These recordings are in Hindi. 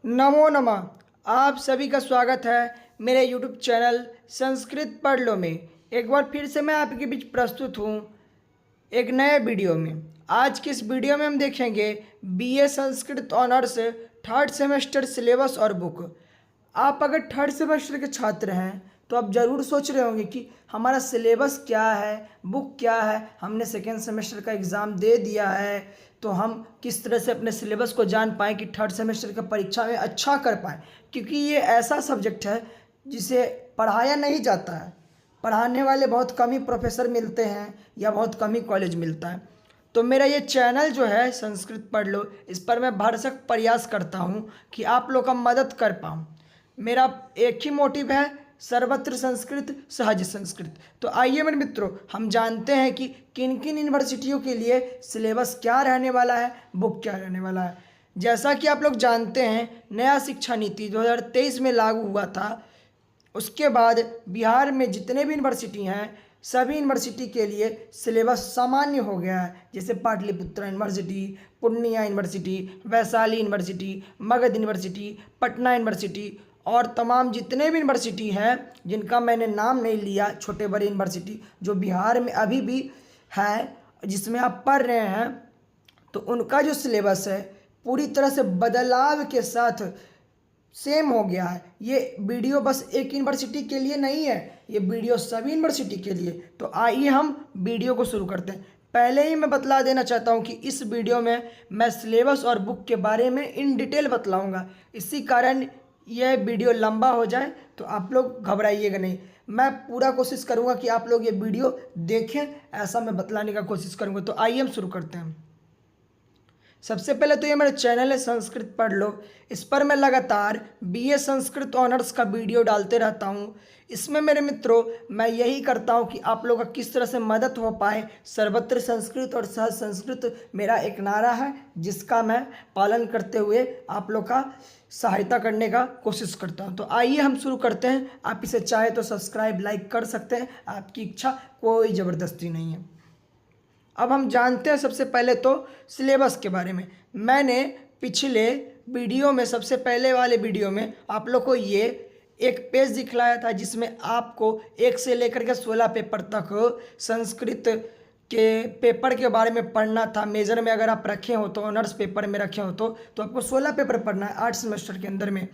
नमो नमः। आप सभी का स्वागत है मेरे यूट्यूब चैनल संस्कृत पढ़ लो में। एक बार फिर से मैं आपके बीच प्रस्तुत हूँ एक नए वीडियो में। आज की इस वीडियो में हम देखेंगे BA Sanskrit honours third semester syllabus और बुक। आप अगर थर्ड सेमेस्टर के छात्र हैं तो आप ज़रूर सोच रहे होंगे कि हमारा सिलेबस क्या है, बुक क्या है। हमने सेकेंड सेमेस्टर का एग्ज़ाम दे दिया है तो हम किस तरह से अपने सिलेबस को जान पाएँ कि थर्ड सेमेस्टर की परीक्षा में अच्छा कर पाएँ, क्योंकि ये ऐसा सब्जेक्ट है जिसे पढ़ाया नहीं जाता है। पढ़ाने वाले बहुत कम ही प्रोफेसर मिलते हैं या बहुत कम ही कॉलेज मिलता है। तो मेरा ये चैनल जो है संस्कृत पढ़ लो, इस पर मैं भरसक प्रयास करता हूँ कि आप लोग का मदद कर पाऊँ। मेरा एक ही मोटिव है, सर्वत्र संस्कृत सहज संस्कृत। तो आइए मेरे मित्रों, हम जानते हैं कि किन किन यूनिवर्सिटियों के लिए सिलेबस क्या रहने वाला है, बुक क्या रहने वाला है। जैसा कि आप लोग जानते हैं, नया शिक्षा नीति 2023 में लागू हुआ था। उसके बाद बिहार में जितने भी यूनिवर्सिटी हैं सभी यूनिवर्सिटी के लिए सिलेबस सामान्य हो गया है। जैसे Pataliputra university, Purnia university, Vaishali university, Magadh university, Patna university और तमाम जितने भी यूनिवर्सिटी हैं जिनका मैंने नाम नहीं लिया, छोटे बड़े यूनिवर्सिटी जो बिहार में अभी भी है जिसमें आप पढ़ रहे हैं, तो उनका जो सिलेबस है पूरी तरह से बदलाव के साथ सेम हो गया है। ये वीडियो बस एक यूनिवर्सिटी के लिए नहीं है, ये वीडियो सभी यूनिवर्सिटी के लिए। तो आइए हम वीडियो को शुरू करते हैं। पहले ही मैं बतला देना चाहता हूँ कि इस वीडियो में मैं सिलेबस और बुक के बारे में इन डिटेल बतलाऊँगा। इसी कारण यह वीडियो लंबा हो जाए तो आप लोग घबराइएगा नहीं। मैं पूरा कोशिश करूँगा कि आप लोग ये वीडियो देखें, ऐसा मैं बतलाने का कोशिश करूँगा। तो आइए हम शुरू करते हैं। सबसे पहले तो ये मेरा चैनल है संस्कृत पढ़ लो, इस पर मैं लगातार बीए संस्कृत ऑनर्स का वीडियो डालते रहता हूँ। इसमें मेरे मित्रों मैं यही करता हूँ कि आप लोगों का किस तरह से मदद हो पाए। सर्वत्र संस्कृत और सहज संस्कृत मेरा एक नारा है जिसका मैं पालन करते हुए आप लोग का सहायता करने का कोशिश करता हूँ। तो आइए हम शुरू करते हैं। आप इसे चाहे तो सब्सक्राइब लाइक कर सकते हैं, आपकी इच्छा, कोई ज़बरदस्ती नहीं है। अब हम जानते हैं सबसे पहले तो सिलेबस के बारे में। मैंने पिछले वीडियो में, सबसे पहले वाले वीडियो में आप लोग को ये एक पेज दिखलाया था जिसमें आपको 1 से लेकर के 16 पेपर तक संस्कृत के पेपर के बारे में पढ़ना था। मेजर में अगर आप रखे हो तो, ऑनर्स पेपर में रखे हो तो आपको 16 पेपर पढ़ना है 8 सेमेस्टर के अंदर में।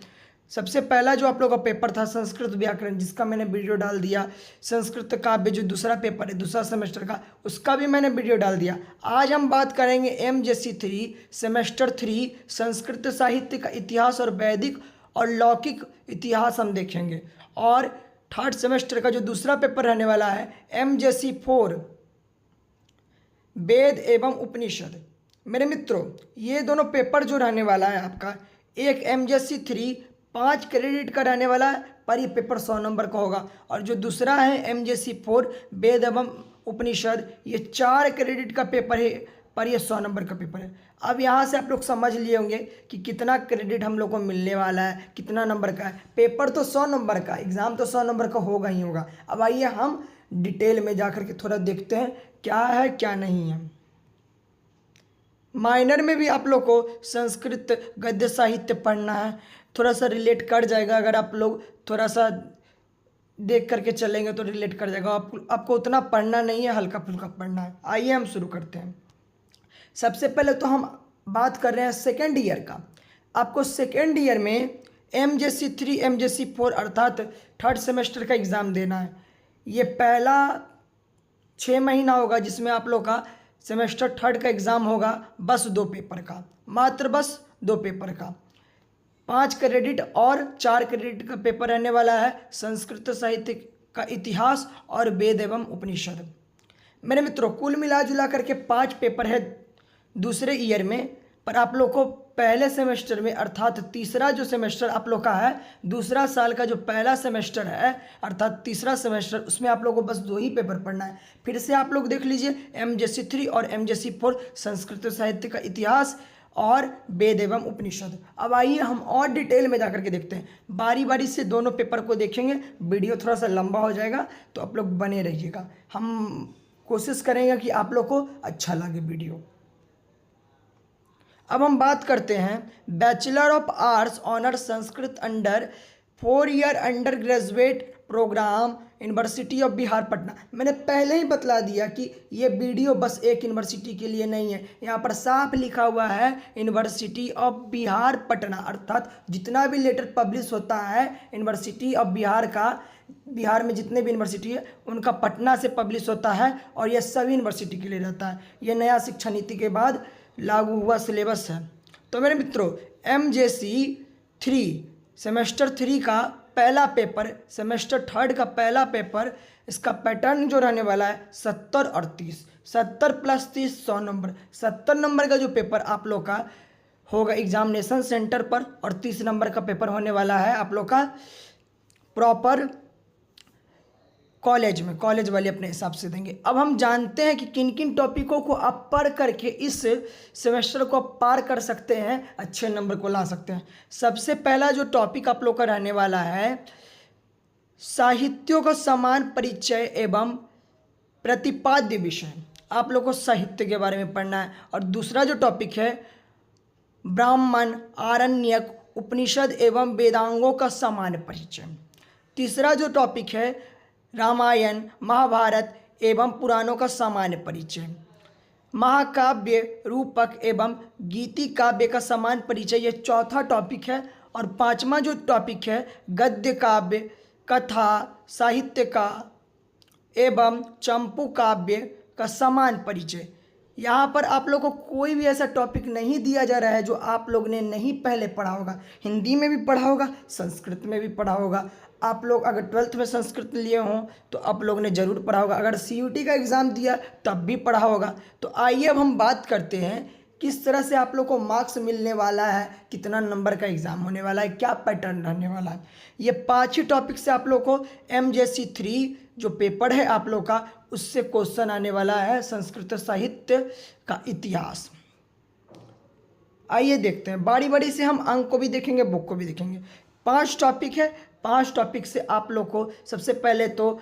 सबसे पहला जो आप लोगों का पेपर था संस्कृत व्याकरण, जिसका मैंने वीडियो डाल दिया। संस्कृत काव्य जो दूसरा पेपर है दूसरा सेमेस्टर का, उसका भी मैंने वीडियो डाल दिया। आज हम बात करेंगे MJC 3 सेमेस्टर 3 संस्कृत साहित्य का इतिहास और वैदिक और लौकिक इतिहास हम देखेंगे। और थर्ड सेमेस्टर का जो दूसरा पेपर रहने वाला है MJC 4 वेद एवं उपनिषद। मेरे मित्रों ये दोनों पेपर जो रहने वाला है आपका, एक MJC 3 5 क्रेडिट का रहने वाला है पर ये पेपर 100 नंबर का होगा, और जो दूसरा है MJC 4 वेद एवं उपनिषद, ये 4 क्रेडिट का पेपर है पर ये 100 नंबर का पेपर है। अब यहाँ से आप लोग समझ लिए होंगे कि कितना क्रेडिट हम लोग को मिलने वाला है, कितना नंबर का है। पेपर तो 100 नंबर का, एग्ज़ाम तो 100 नंबर का होगा ही होगा। अब आइए हम डिटेल में जा कर के थोड़ा देखते हैं क्या है क्या नहीं है। माइनर में भी आप लोग को संस्कृत गद्य साहित्य पढ़ना है, थोड़ा सा रिलेट कर जाएगा। अगर आप लोग थोड़ा सा देख करके चलेंगे तो रिलेट कर जाएगा। आपको उतना पढ़ना नहीं है, हल्का फुल्का पढ़ना है। आइए हम शुरू करते हैं। सबसे पहले तो हम बात कर रहे हैं सेकेंड ईयर का। आपको सेकेंड ईयर में MJC 3 MJC 4 अर्थात थर्ड सेमेस्टर का एग्ज़ाम देना है। ये पहला 6 महीना होगा जिसमें आप लोग का सेमेस्टर थर्ड का एग्ज़ाम होगा, बस 2 पेपर का, मात्र बस 2 पेपर का। 5 क्रेडिट और 4 क्रेडिट का पेपर रहने वाला है संस्कृत साहित्य का इतिहास और वेद एवं उपनिषद। मेरे मित्रों कुल मिला जुला करके 5 पेपर है दूसरे ईयर में, पर आप लोग को पहले सेमेस्टर में अर्थात तीसरा जो सेमेस्टर आप लोग का है, दूसरा साल का जो पहला सेमेस्टर है अर्थात तीसरा सेमेस्टर, उसमें आप लोग को बस 2 ही पेपर पढ़ना है। फिर से आप लोग देख लीजिए MJC 3 और MJC 4 संस्कृत साहित्य का इतिहास और वेद एवं उपनिषद। अब आइए हम और डिटेल में जाकर के देखते हैं, बारी बारी से दोनों पेपर को देखेंगे। वीडियो थोड़ा सा लंबा हो जाएगा तो आप लोग बने रहिएगा। हम कोशिश करेंगे कि आप लोग को अच्छा लगे वीडियो। अब हम बात करते हैं bachelor of arts honour Sanskrit under 4 year undergraduate program university of Bihar Patna. मैंने पहले ही बतला दिया कि ये वीडियो बस एक यूनिवर्सिटी के लिए नहीं है, यहाँ पर साफ लिखा हुआ है यूनिवर्सिटी ऑफ बिहार पटना, अर्थात जितना भी लेटर पब्लिश होता है यूनिवर्सिटी ऑफ बिहार का, बिहार में जितने भी यूनिवर्सिटी है उनका पटना से पब्लिश होता है और यह सभी यूनिवर्सिटी के लिए रहता है। ये नया शिक्षा नीति के बाद लागू हुआ सिलेबस है। तो मेरे मित्रों, MJC 3 सेमेस्टर 3 का पहला पेपर, सेमेस्टर 3 का पहला पेपर, इसका पैटर्न जो रहने वाला है 70 और 30, 70 + 30 100 नंबर। 70 नंबर का जो पेपर आप लोग का होगा एग्जामिनेशन सेंटर पर और 30 नंबर का पेपर होने वाला है आप लोग का प्रॉपर कॉलेज में, कॉलेज वाले अपने हिसाब से देंगे। अब हम जानते हैं कि किन किन टॉपिकों को आप पढ़ करके इस सेमेस्टर को आप पार कर सकते हैं, अच्छे नंबर को ला सकते हैं। सबसे पहला जो टॉपिक आप लोग का रहने वाला है साहित्यों का समान परिचय एवं प्रतिपाद्य विषय। आप लोग को साहित्य के बारे में पढ़ना है। और दूसरा जो टॉपिक है ब्राह्मण, आरण्यक, उपनिषद एवं वेदांगों का समान परिचय। तीसरा जो टॉपिक है रामायण, महाभारत एवं पुराणों का सामान्य परिचय। महाकाव्य, रूपक एवं गीति काव्य का समान परिचय, ये चौथा टॉपिक है। और पांचवा जो टॉपिक है गद्य काव्य, कथा, साहित्य का एवं चंपू काव्य का समान परिचय। यहाँ पर आप लोग को कोई भी ऐसा टॉपिक नहीं दिया जा रहा है जो आप लोग ने नहीं पहले पढ़ा होगा। हिंदी में भी पढ़ा होगा, संस्कृत में भी पढ़ा होगा। आप लोग अगर 12th में संस्कृत लिए हों तो आप लोग ने ज़रूर पढ़ा होगा, अगर CUT का एग्ज़ाम दिया तब भी पढ़ा होगा। तो आइए अब हम बात करते हैं किस तरह से आप लोग को मार्क्स मिलने वाला है, कितना नंबर का एग्ज़ाम होने वाला है, क्या पैटर्न रहने वाला है। ये 5 ही टॉपिक से आप लोग को MJC 3 जो पेपर है आप लोग का, उससे क्वेश्चन आने वाला है संस्कृत साहित्य का इतिहास। आइए देखते हैं, बारी बारी से हम अंक को भी देखेंगे, बुक को भी देखेंगे। 5 टॉपिक है, 5 टॉपिक से आप लोग को सबसे पहले तो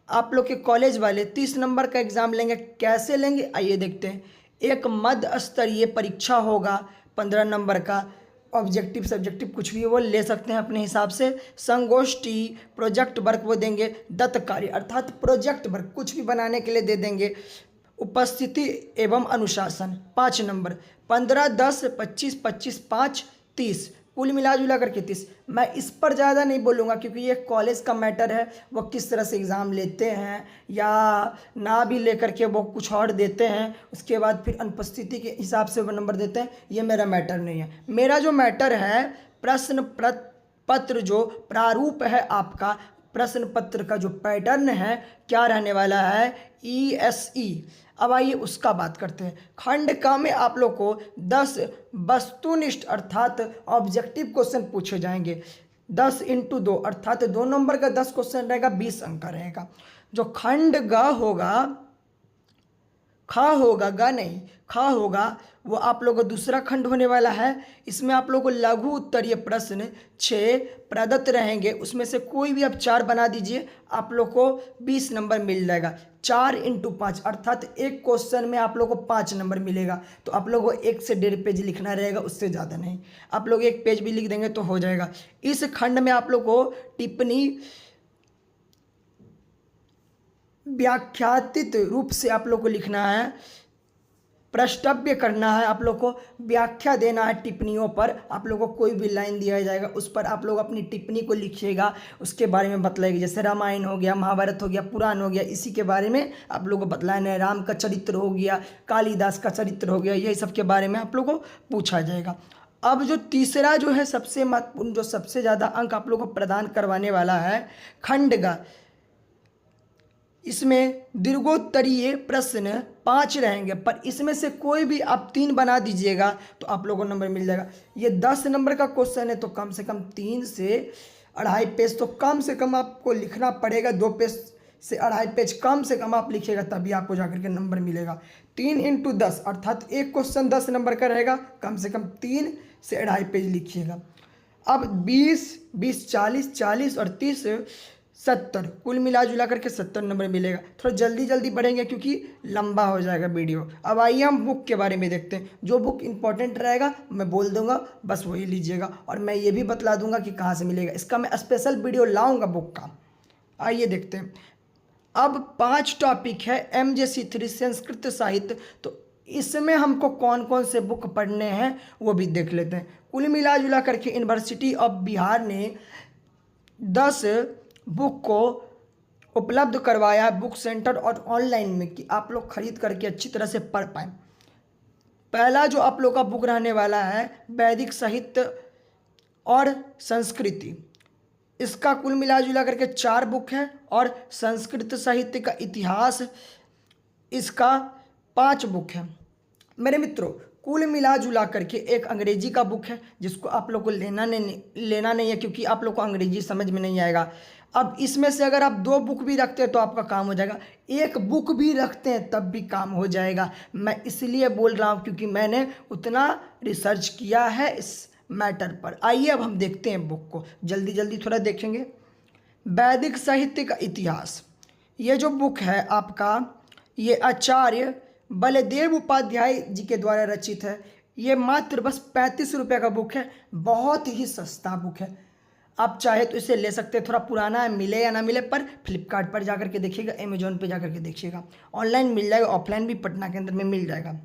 आप लोग के कॉलेज वाले 30 नंबर का एग्ज़ाम लेंगे। कैसे लेंगे आइए देखते हैं। एक मध्य स्तरीय परीक्षा होगा 15 नंबर का, ऑब्जेक्टिव सब्जेक्टिव कुछ भी वो ले सकते हैं अपने हिसाब से। संगोष्ठी, प्रोजेक्ट वर्क वो देंगे। दत्त कार्य अर्थात प्रोजेक्ट वर्क कुछ भी बनाने के लिए दे देंगे। उपस्थिति एवं अनुशासन 5 नंबर। 15, 10, 25, 25, 5, 30, कुल मिला जुला करके 30। मैं इस पर ज़्यादा नहीं बोलूँगा क्योंकि ये कॉलेज का मैटर है, वो किस तरह से एग्ज़ाम लेते हैं या ना भी लेकर के वो कुछ और देते हैं, उसके बाद फिर अनुपस्थिति के हिसाब से वो नंबर देते हैं, ये मेरा मैटर नहीं है। मेरा जो मैटर है प्रश्न पत्र जो प्रारूप है आपका, प्रश्न पत्र का जो पैटर्न है क्या रहने वाला है, ESE। अब आइए उसका बात करते हैं। खंड क में आप लोग को 10 वस्तुनिष्ठ अर्थात ऑब्जेक्टिव क्वेश्चन पूछे जाएंगे। 10 × 2 अर्थात 2 नंबर का 10 क्वेश्चन रहेगा, 20 अंक का रहेगा। जो खंड ग होगा, ख होगा, ग नहीं, ख होगा, वो आप लोग को दूसरा खंड होने वाला है। इसमें आप लोग को लघु उत्तरीय प्रश्न 6 प्रदत्त रहेंगे, उसमें से कोई भी आप 4 बना दीजिए, आप लोग को 20 नंबर मिल जाएगा। 4 × 5 अर्थात एक क्वेश्चन में आप लोग को 5 नंबर मिलेगा। तो आप लोग को 1 से 1.5 पेज लिखना रहेगा, उससे ज़्यादा नहीं। आप लोग 1 पेज भी लिख देंगे तो हो जाएगा। इस खंड में आप लोग को टिप्पणी व्याख्यातित रूप से आप लोग को लिखना है, प्रष्टव्य करना है, आप लोग को व्याख्या देना है टिप्पणियों पर। आप लोग को कोई भी लाइन दिया जाएगा उस पर आप लोग अपनी टिप्पणी को लिखिएगा, उसके बारे में बतलाएगी। जैसे रामायण हो गया, महाभारत हो गया, पुराण हो गया, इसी के बारे में आप लोग को बतलाना है। राम का चरित्र हो गया, कालिदास का चरित्र हो गया, यही सब के बारे में आप लोग को पूछा जाएगा। अब जो तीसरा जो है सबसे महत्वपूर्ण, जो सबसे ज़्यादा अंक आप लोग को प्रदान करवाने वाला है खंड ग। इसमें दीर्घोत्तरीय प्रश्न 5 रहेंगे, पर इसमें से कोई भी आप 3 बना दीजिएगा तो आप लोगों को नंबर मिल जाएगा। ये 10 नंबर का क्वेश्चन है तो कम से कम 3 से 2.5 पेज तो कम से कम आपको लिखना पड़ेगा। 2 पेज से 2.5 पेज कम से कम आप लिखिएगा, तभी आपको जाकर के नंबर मिलेगा। 3 × 10 अर्थात एक क्वेश्चन 10 नंबर का रहेगा, कम से कम 3 से 2.5 पेज लिखिएगा। अब 20, 20, 40, 40 और 30 70, कुल मिला जुला करके 70 नंबर मिलेगा। थोड़ा जल्दी जल्दी बढ़ेंगे क्योंकि लंबा हो जाएगा वीडियो। अब आइए हम बुक के बारे में देखते हैं। जो बुक इंपॉर्टेंट रहेगा मैं बोल दूंगा, बस वही लीजिएगा, और मैं ये भी बतला दूंगा कि कहाँ से मिलेगा। इसका मैं स्पेशल वीडियो लाऊंगा बुक का। आइए देखते हैं। अब 5 टॉपिक है MJC3 संस्कृत साहित्य, तो इसमें हमको कौन कौन से बुक पढ़ने हैं वो भी देख लेते हैं। कुल मिला जुला करके यूनिवर्सिटी ऑफ बिहार ने 10 बुक को उपलब्ध करवाया बुक सेंटर और ऑनलाइन में, कि आप लोग खरीद करके अच्छी तरह से पढ़ पाएँ। पहला जो आप लोग का बुक रहने वाला है वैदिक साहित्य और संस्कृति, इसका कुल मिला जुला करके 4 बुक है, और संस्कृत साहित्य का इतिहास इसका 5 बुक है। मेरे मित्रों, कुल मिला जुला करके एक अंग्रेजी का बुक है जिसको आप लोग को लेना नहीं है, क्योंकि आप लोग को अंग्रेजी समझ में नहीं आएगा। अब इसमें से अगर आप 2 बुक भी रखते हैं तो आपका काम हो जाएगा, 1 बुक भी रखते हैं तब भी काम हो जाएगा। मैं इसलिए बोल रहा हूँ क्योंकि मैंने उतना रिसर्च किया है इस मैटर पर। आइए अब हम देखते हैं बुक को, जल्दी जल्दी थोड़ा देखेंगे। वैदिक साहित्य का इतिहास, ये जो बुक है आपका, ये आचार्य बलदेव उपाध्याय जी के द्वारा रचित है। ये मात्र बस 35 रुपये का बुक है, बहुत ही सस्ता बुक है। आप चाहे तो इसे ले सकते हैं। थोड़ा पुराना है, मिले या ना मिले, पर फ्लिपकार्ट पर जाकर के देखिएगा, अमेजोन पे जाकर के देखिएगा, ऑनलाइन मिल जाएगा, ऑफलाइन भी पटना के अंदर में मिल जाएगा।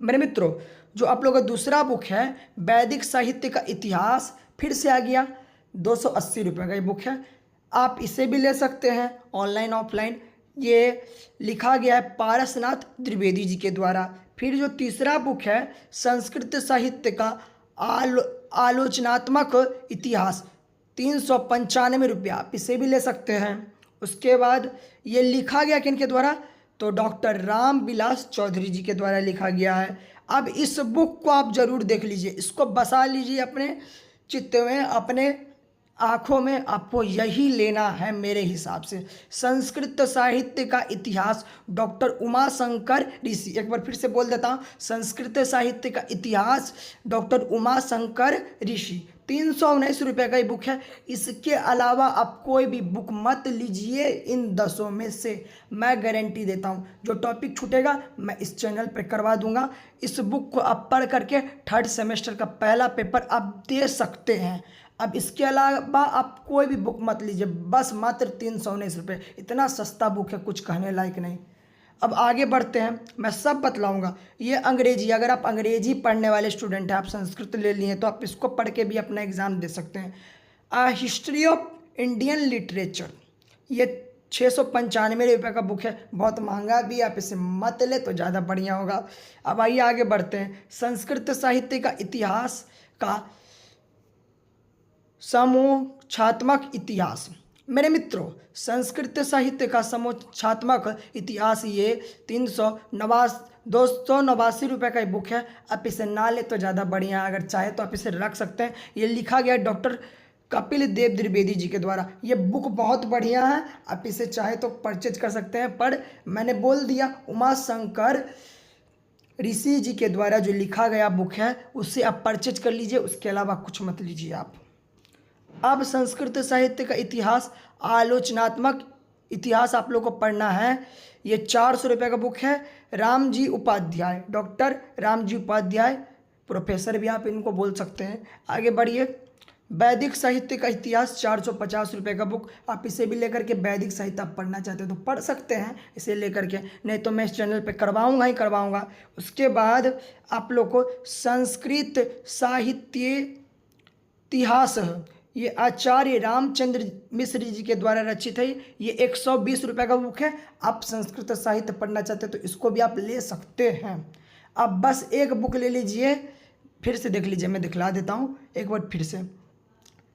मेरे मित्रों, जो आप लोगों का दूसरा बुक है वैदिक साहित्य का इतिहास, फिर से आ गया, 280 रुपये का ये बुक है। आप इसे भी ले सकते हैं ऑनलाइन ऑफलाइन। ये लिखा गया है पारसनाथ द्विवेदी जी के द्वारा। फिर जो तीसरा बुक है संस्कृत साहित्य का आलोचनात्मक इतिहास, 395 रुपया, आप इसे भी ले सकते हैं। उसके बाद ये लिखा गया किनके द्वारा, तो डॉक्टर राम विलास चौधरी जी के द्वारा लिखा गया है। अब इस बुक को आप जरूर देख लीजिए, इसको बसा लीजिए अपने चित्त में, अपने आँखों में, आपको यही लेना है मेरे हिसाब से। संस्कृत साहित्य का इतिहास, डॉक्टर उमाशंकर ऋषि, एक बार फिर से बोल देता हूँ, संस्कृत साहित्य का इतिहास डॉक्टर उमाशंकर ऋषि, 319 रुपये का ये बुक है। इसके अलावा आप कोई भी बुक मत लीजिए इन 10 में से, मैं गारंटी देता हूँ। जो टॉपिक छूटेगा मैं इस चैनल पर करवा दूंगा। इस बुक को आप पढ़ करके 3rd सेमेस्टर का पहला पेपर आप दे सकते हैं। अब इसके अलावा आप कोई भी बुक मत लीजिए, बस मात्र 319 रुपये, इतना सस्ता बुक है, कुछ कहने लायक नहीं। अब आगे बढ़ते हैं, मैं सब बतलाऊंगा। ये अंग्रेजी, अगर आप अंग्रेजी पढ़ने वाले स्टूडेंट हैं, आप संस्कृत ले लिए तो आप इसको पढ़ के भी अपना एग्ज़ाम दे सकते हैं। हिस्ट्री ऑफ इंडियन लिटरेचर, ये 695 रुपये का बुक है, बहुत महंगा भी, आप इसे मत ले तो ज़्यादा बढ़िया होगा। अब आइए आगे बढ़ते हैं। संस्कृत साहित्य का इतिहास का समोच्चात्मक इतिहास, मेरे मित्रों, संस्कृत साहित्य का समोच्चात्मक इतिहास, ये 289 रुपये का बुक है। आप इसे ना ले तो ज़्यादा बढ़िया, अगर चाहे तो आप इसे रख सकते हैं। ये लिखा गया डॉक्टर कपिल देव द्विवेदी जी के द्वारा। ये बुक बहुत बढ़िया है, आप इसे चाहे तो परचेज कर सकते हैं, पर मैंने बोल दिया उमाशंकर ऋषि जी के द्वारा जो लिखा गया बुक है उससे आप परचेज कर लीजिए, उसके अलावा कुछ मत लीजिए आप। अब संस्कृत साहित्य का इतिहास, आलोचनात्मक इतिहास आप लोग को पढ़ना है। ये 400 रुपये का बुक है। रामजी उपाध्याय, डॉक्टर रामजी उपाध्याय, प्रोफेसर भी आप इनको बोल सकते हैं। आगे बढ़िए। वैदिक साहित्य का इतिहास, 450 रुपये का बुक, आप इसे भी लेकर के वैदिक साहित्य आप पढ़ना चाहते हो तो पढ़ सकते हैं इसे लेकर के, नहीं तो मैं इस चैनल पे करवाऊंगा ही करवाऊंगा। उसके बाद आप लोग को संस्कृत साहित्य इतिहास, ये आचार्य रामचंद्र मिश्र जी के द्वारा रचित है। ये 120 रुपये का बुक है। आप संस्कृत साहित्य पढ़ना चाहते हैं तो इसको भी आप ले सकते हैं। अब बस एक बुक ले लीजिए, फिर से देख लीजिए, मैं दिखला देता हूँ एक बार फिर से।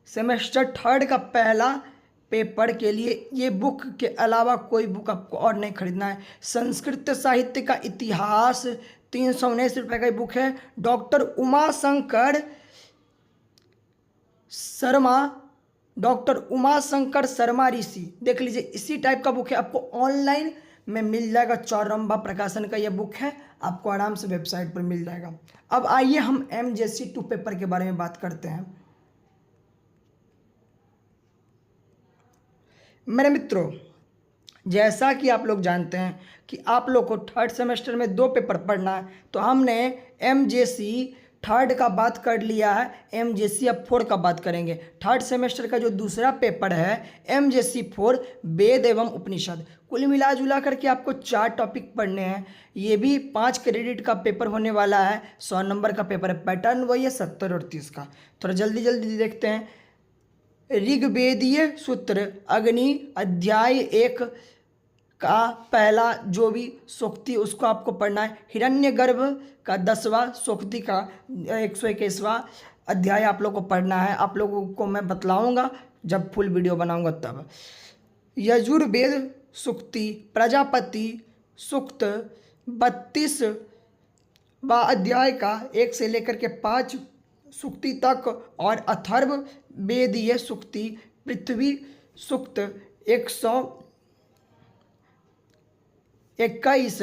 सेमेस्टर 3rd का पहला पेपर के लिए ये बुक के अलावा कोई बुक आपको और नहीं खरीदना है। संस्कृत साहित्य का इतिहास, 319 रुपये का बुक है। डॉक्टर उमाशंकर शर्मा ऋषि, देख लीजिए, इसी टाइप का बुक है, आपको ऑनलाइन में मिल जाएगा। चौरंबा प्रकाशन का यह बुक है, आपको आराम से वेबसाइट पर मिल जाएगा। अब आइए हम MJC2 पेपर के बारे में बात करते हैं। मेरे मित्रों, जैसा कि आप लोग जानते हैं कि आप लोग को थर्ड सेमेस्टर में 2 पेपर पढ़ना है, तो हमने एमजेसी थर्ड का बात कर लिया है, एमजेसी अब 4 का बात करेंगे। थर्ड सेमेस्टर का जो दूसरा पेपर है एमजेसी 4 वेद एवं उपनिषद, कुल मिला जुला करके आपको 4 टॉपिक पढ़ने हैं। ये भी 5 क्रेडिट का पेपर होने वाला है, 100 नंबर का पेपर है। पैटर्न वही है 70 और 30 का। थोड़ा जल्दी जल्दी देखते हैं। ऋग्वेदीय सूत्र अग्नि अध्याय 1 का पहला जो भी सूक्ति उसको आपको पढ़ना है। हिरण्यगर्भ का 10वां सूक्ति का 121वां अध्याय आप लोग को पढ़ना है। आप लोगों को मैं बतलाऊंगा जब फुल वीडियो बनाऊंगा तब। यजुर्वेद सूक्ति प्रजापति सूक्त 32वां अध्याय का 1 से लेकर के 5 सूक्ति तक, और अथर्व वेदीय सूक्ति पृथ्वी सूक्त 121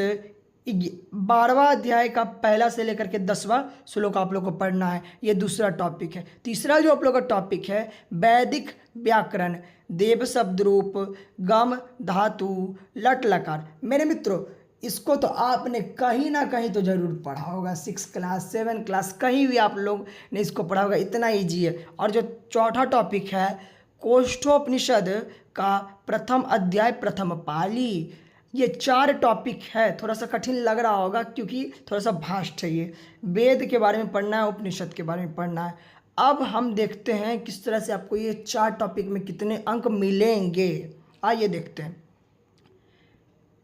12वां अध्याय का पहला से लेकर के 10वां श्लोक आप लोग को पढ़ना है। ये दूसरा टॉपिक है। तीसरा जो आप लोग का टॉपिक है वैदिक व्याकरण, देव शब्द रूप, गम धातु, लट लकार। मेरे मित्रों, इसको तो आपने कहीं ना कहीं तो जरूर पढ़ा होगा, 6 क्लास 7 क्लास कहीं भी आप लोग ने इसको पढ़ा होगा, इतना ईजी है। और जो चौथा टॉपिक है कोष्ठोपनिषद का प्रथम अध्याय प्रथम पाली, ये 4 टॉपिक है। थोड़ा सा कठिन लग रहा होगा क्योंकि थोड़ा सा भास्ट है। ये वेद के बारे में पढ़ना है, उपनिषद के बारे में पढ़ना है। अब हम देखते हैं किस तरह से आपको ये 4 टॉपिक में कितने अंक मिलेंगे। आइए देखते हैं,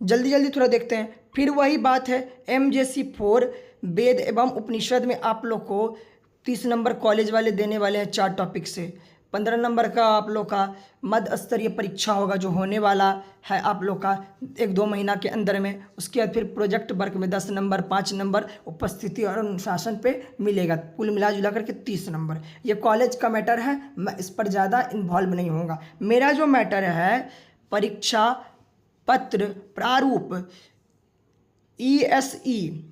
जल्दी जल्दी थोड़ा देखते हैं। फिर वही बात है, एमजेसी 4 वेद एवं उपनिषद में आप लोग को 30 नंबर कॉलेज वाले देने वाले हैं 4 टॉपिक से। 15 नंबर का आप लोग का मध्य स्तरीय परीक्षा होगा जो होने वाला है आप लोग का 1-2 महीना के अंदर में। उसके बाद फिर प्रोजेक्ट वर्क में 10 नंबर, 5 नंबर उपस्थिति और अनुशासन पे मिलेगा। कुल मिला जुला करके 30 नंबर। ये कॉलेज का मैटर है, मैं इस पर ज़्यादा इन्वॉल्व नहीं होऊंगा। मेरा जो मैटर है परीक्षा पत्र प्रारूप ESE,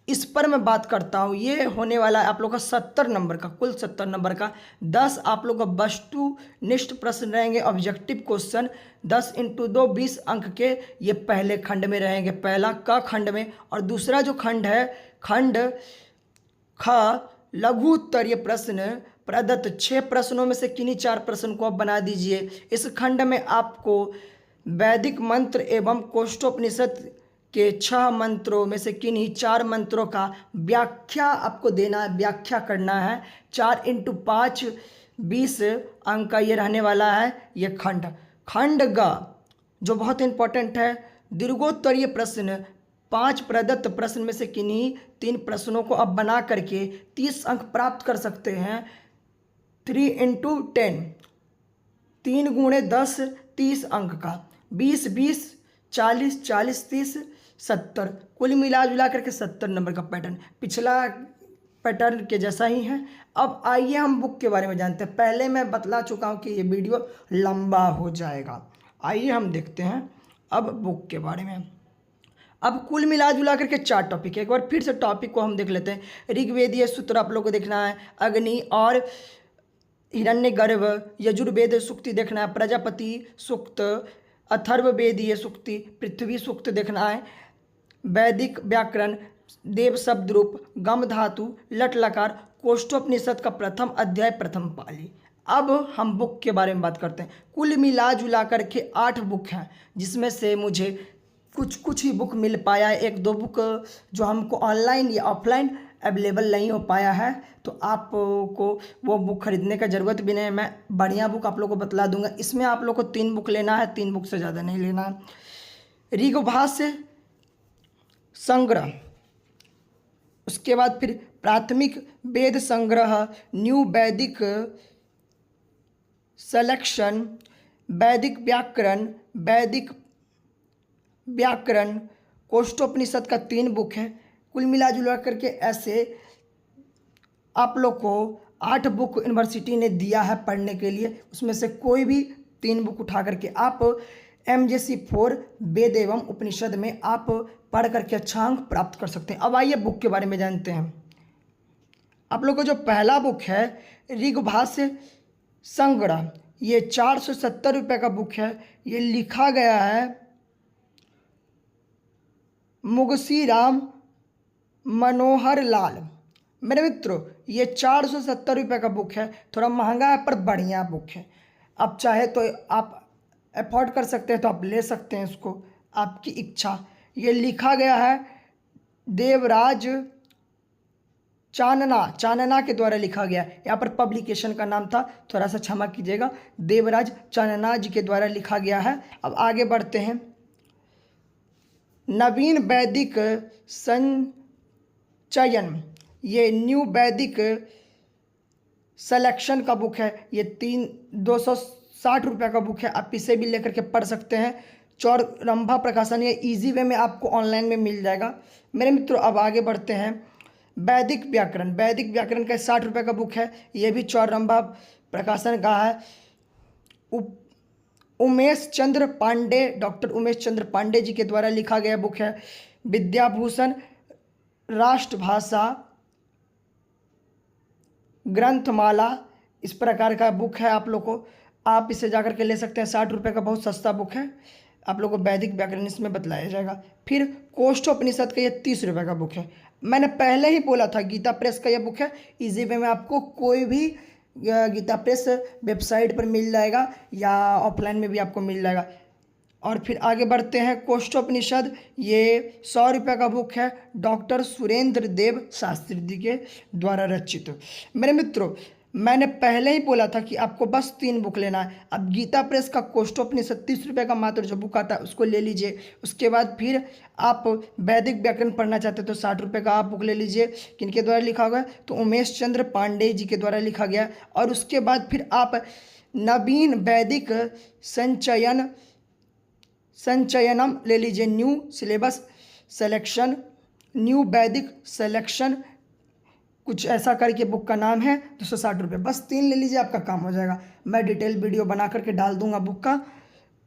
इस पर मैं बात करता हूँ। ये होने वाला है आप लोग का 70 नंबर का, कुल 70 नंबर का। 10 आप लोग का वस्तुनिष्ठ प्रश्न रहेंगे, ऑब्जेक्टिव क्वेश्चन 10 × 2 20 अंक के। ये पहले खंड में रहेंगे, पहला क खंड में। और दूसरा जो खंड है खंड ख लघु उत्तरीय प्रश्न प्रदत्त 6 प्रश्नों में से किन्हीं 4 प्रश्न को आप बना दीजिए। इस खंड में आपको वैदिक मंत्र एवं कोष्ठोपनिषद के 6 मंत्रों में से किन्हीं 4 मंत्रों का व्याख्या आपको देना है, व्याख्या करना है। 4 × 5 20 अंक का ये रहने वाला है। ये खंड ग जो बहुत इंपॉर्टेंट है, दीर्घोत्तरीय प्रश्न 5 प्रदत्त प्रश्न में से किन्हीं 3 प्रश्नों को आप बना करके 30 अंक प्राप्त कर सकते हैं। 3 × 10 3 × 10 30 अंक का, 20 20 40 40 30 70, कुल मिला जुला करके 70 नंबर का पैटर्न पिछला पैटर्न के जैसा ही है। अब आइए हम बुक के बारे में जानते हैं। पहले मैं बतला चुका हूँ कि ये वीडियो लंबा हो जाएगा। आइए हम देखते हैं अब बुक के बारे में। अब कुल मिला जुला करके 4 टॉपिक है। एक बार फिर से टॉपिक को हम देख लेते हैं। ऋग्वेदीय सूत्र आप लोग को देखना है, अग्नि और हिरण्यगर्भ, यजुर्वेद सूक्ति देखना है, प्रजापति सूक्त, अथर्ववेदीय सूक्ति, पृथ्वी सूक्त देखना है, वैदिक व्याकरण, देव शब्द रूप, गम धातु, लट लकार, कोष्ठोपनिषद का प्रथम अध्याय प्रथम पाली। अब हम बुक के बारे में बात करते हैं। कुल मिला जुला करके 8 बुक हैं, जिसमें से मुझे कुछ ही बुक मिल पाया है। 1-2 बुक जो हमको ऑनलाइन या ऑफलाइन अवेलेबल नहीं हो पाया है, तो आपको वो बुक खरीदने का ज़रूरत भी नहीं है। मैं बढ़िया बुक आप लोग को बतला दूंगा। इसमें आप लोग को 3 बुक लेना है, 3 बुक से ज़्यादा नहीं लेना है। ऋग्भाष्य संग्रह, उसके बाद फिर प्राथमिक वेद संग्रह, न्यू वैदिक सलेक्शन, वैदिक व्याकरण, कोष्ठोपनिषद का 3 बुक है। कुल मिला जुला करके ऐसे आप लोग को 8 बुक यूनिवर्सिटी ने दिया है पढ़ने के लिए। उसमें से कोई भी 3 बुक उठा करके आप एमजेसी 4 वेद एवं उपनिषद में आप पढ़ करके अच्छा अंक प्राप्त कर सकते हैं। अब आइए बुक के बारे में जानते हैं। आप लोग को जो पहला बुक है ऋग्भाष्य संग्रह, ये 470 रुपये का बुक है। ये लिखा गया है मुगसी राम मनोहर लाल। मेरे मित्रों, ये 470 रुपये का बुक है। थोड़ा महंगा है पर बढ़िया बुक है। आप चाहे तो आप अफोर्ड कर सकते हैं तो आप ले सकते हैं इसको, आपकी इच्छा। ये लिखा गया है देवराज चानना के द्वारा लिखा गया। यहाँ पर पब्लिकेशन का नाम था, थोड़ा सा क्षमा कीजिएगा। देवराज चानना जी के द्वारा लिखा गया है। अब आगे बढ़ते हैं। नवीन वैदिक संचयन, ये न्यू वैदिक सिलेक्शन का बुक है। ये 260 रुपये का बुक है। आप इसे भी लेकर के पढ़ सकते हैं। चौरंभा प्रकाशन, ये इजी वे में आपको ऑनलाइन में मिल जाएगा। मेरे मित्रों, अब आगे बढ़ते हैं। वैदिक व्याकरण का 60 रुपये का बुक है। ये भी चौरंभा प्रकाशन का है। उमेश चंद्र पांडे, डॉक्टर उमेश चंद्र पांडे जी के द्वारा लिखा गया बुक है। विद्याभूषण राष्ट्रभाषा ग्रंथमाला, इस प्रकार का बुक है। आप लोग को, आप इसे जाकर के ले सकते हैं। 60 रुपये का बहुत सस्ता बुक है। आप लोगों को वैदिक व्याकरण इसमें बतलाया जाएगा। फिर कोष्ठोपनिषद का ये 30 रुपये का बुक है। मैंने पहले ही बोला था गीता प्रेस का ये बुक है। इजी वे में आपको कोई भी गीता प्रेस वेबसाइट पर मिल जाएगा या ऑफलाइन में भी आपको मिल जाएगा। और फिर आगे बढ़ते हैं। कोष्ठोपनिषद, ये 100 रुपये का बुक है। डॉक्टर सुरेंद्र देव शास्त्री जी के द्वारा रचित। मेरे मित्रों, मैंने पहले ही बोला था कि आपको बस 3 बुक लेना है। अब गीता प्रेस का कोष्ठोपनिषद 30 रुपये का मात्र जो बुक आता है उसको ले लीजिए। उसके बाद फिर आप वैदिक व्याकरण पढ़ना चाहते हैं तो 60 रुपये का आप बुक ले लीजिए। किनके द्वारा लिखा हुआ है? तो उमेश चंद्र पांडे जी के द्वारा लिखा गया। और उसके बाद फिर आप नवीन वैदिक संचयनम ले लीजिए। न्यू सिलेबस सिलेक्शन, न्यू वैदिक सिलेक्शन, कुछ ऐसा करके बुक का नाम है। 260 रुपये, बस 3 ले लीजिए, आपका काम हो जाएगा। मैं डिटेल वीडियो बना करके डाल दूंगा बुक का।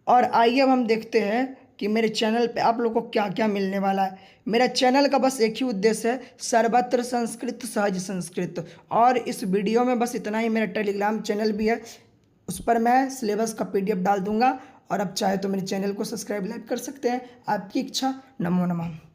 और आइए अब हम देखते हैं कि मेरे चैनल पे आप लोगों को क्या क्या मिलने वाला है। मेरा चैनल का बस एक ही उद्देश्य है, सर्वत्र संस्कृत सहज संस्कृत। और इस वीडियो में बस इतना ही। मेरा टेलीग्राम चैनल भी है, उस पर मैं सिलेबस का PDF डाल दूंगा। और आप चाहे तो मेरे चैनल को सब्सक्राइब लाइक कर सकते हैं, आपकी इच्छा। नमो नमः।